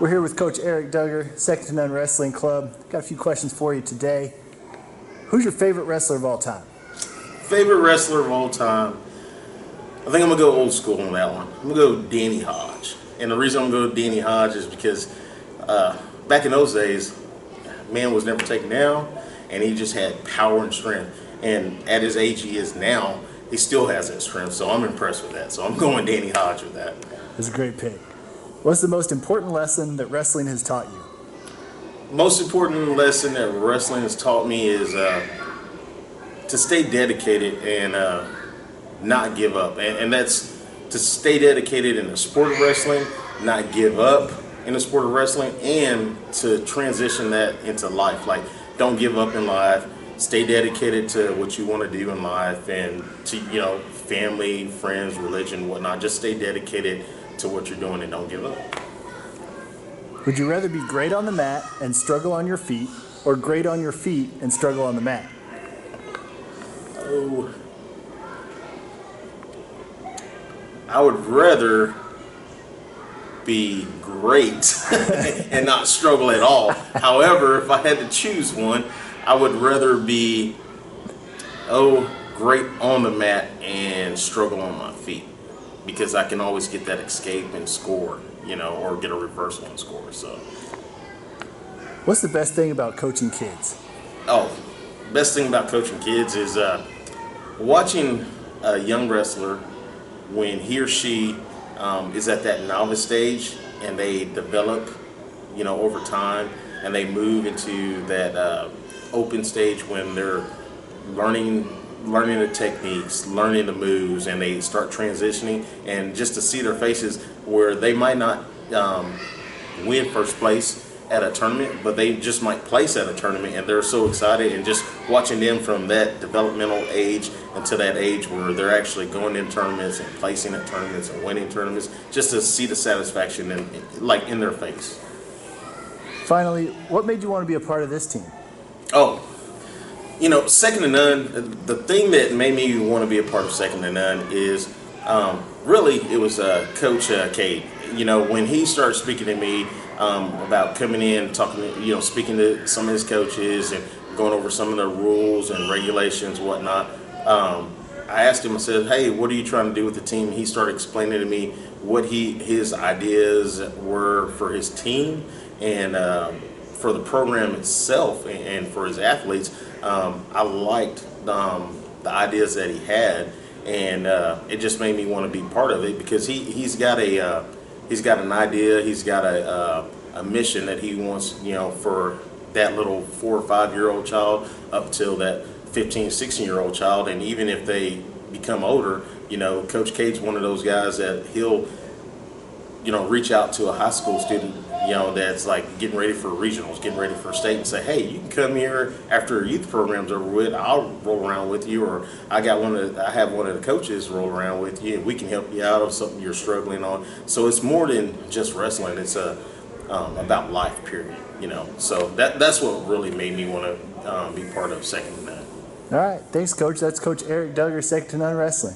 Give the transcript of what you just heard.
We're here with Coach Eric Duggar, Second to None Wrestling Club. Got a few questions for you today. Who's your favorite wrestler of all time? Favorite wrestler of all time? I think I'm going to go old school on that one. I'm going to go Danny Hodge. And the reason I'm going to go Danny Hodge is because back in those days, man was never taken down, and he just had power and strength. And at his age he is now, he still has that strength, so I'm impressed with that. So I'm going Danny Hodge with that. That's a great pick. What's the most important lesson that wrestling has taught you? Most important lesson that wrestling has taught me is to stay dedicated and not give up. And that's to stay dedicated in the sport of wrestling, not give up in the sport of wrestling, and to transition that into life. Like, don't give up in life. Stay dedicated to what you want to do in life, and to, family, friends, religion, whatnot. Just stay dedicated to what you're doing and don't give up. Would you rather be great on the mat and struggle on your feet, or great on your feet and struggle on the mat? Oh, I would rather be great and not struggle at all. However, if I had to choose one, I would rather be great on the mat and struggle on my feet, because I can always get that escape and score, or get a reversal and score. So, what's the best thing about coaching kids? Best thing about coaching kids is watching a young wrestler when he or she is at that novice stage, and they develop, over time, and they move into that open stage when they're learning the techniques, learning the moves, and they start transitioning, and just to see their faces where they might not win first place at a tournament, but they just might place at a tournament, and they're so excited, and just watching them from that developmental age into that age where they're actually going in tournaments and placing at tournaments and winning tournaments, just to see the satisfaction in their face. Finally, what made you want to be a part of this team? Second to None, the thing that made me want to be a part of Second to None is really it was Coach Cade. When he started speaking to me about coming in, talking, speaking to some of his coaches and going over some of the rules and regulations, whatnot, I asked him, I said, hey, what are you trying to do with the team? He started explaining to me what his ideas were for his team and for the program itself and for his athletes. I liked the ideas that he had, and it just made me want to be part of it, because he's got an idea, he's got a mission that he wants, for that little 4 or 5 year old child up till that 15, 16-year-old child. And even if they become older, Coach Cade's one of those guys that he'll, reach out to a high school student, that's like getting ready for regionals, getting ready for state, and say, hey, you can come here after youth program's over with. I'll roll around with you, or I have one of the coaches roll around with you, and we can help you out of something you're struggling on. So it's more than just wrestling. It's about life, period. So that's what really made me want to be part of Second to None. All right, thanks, Coach. That's Coach Eric Duggar, Second to None Wrestling.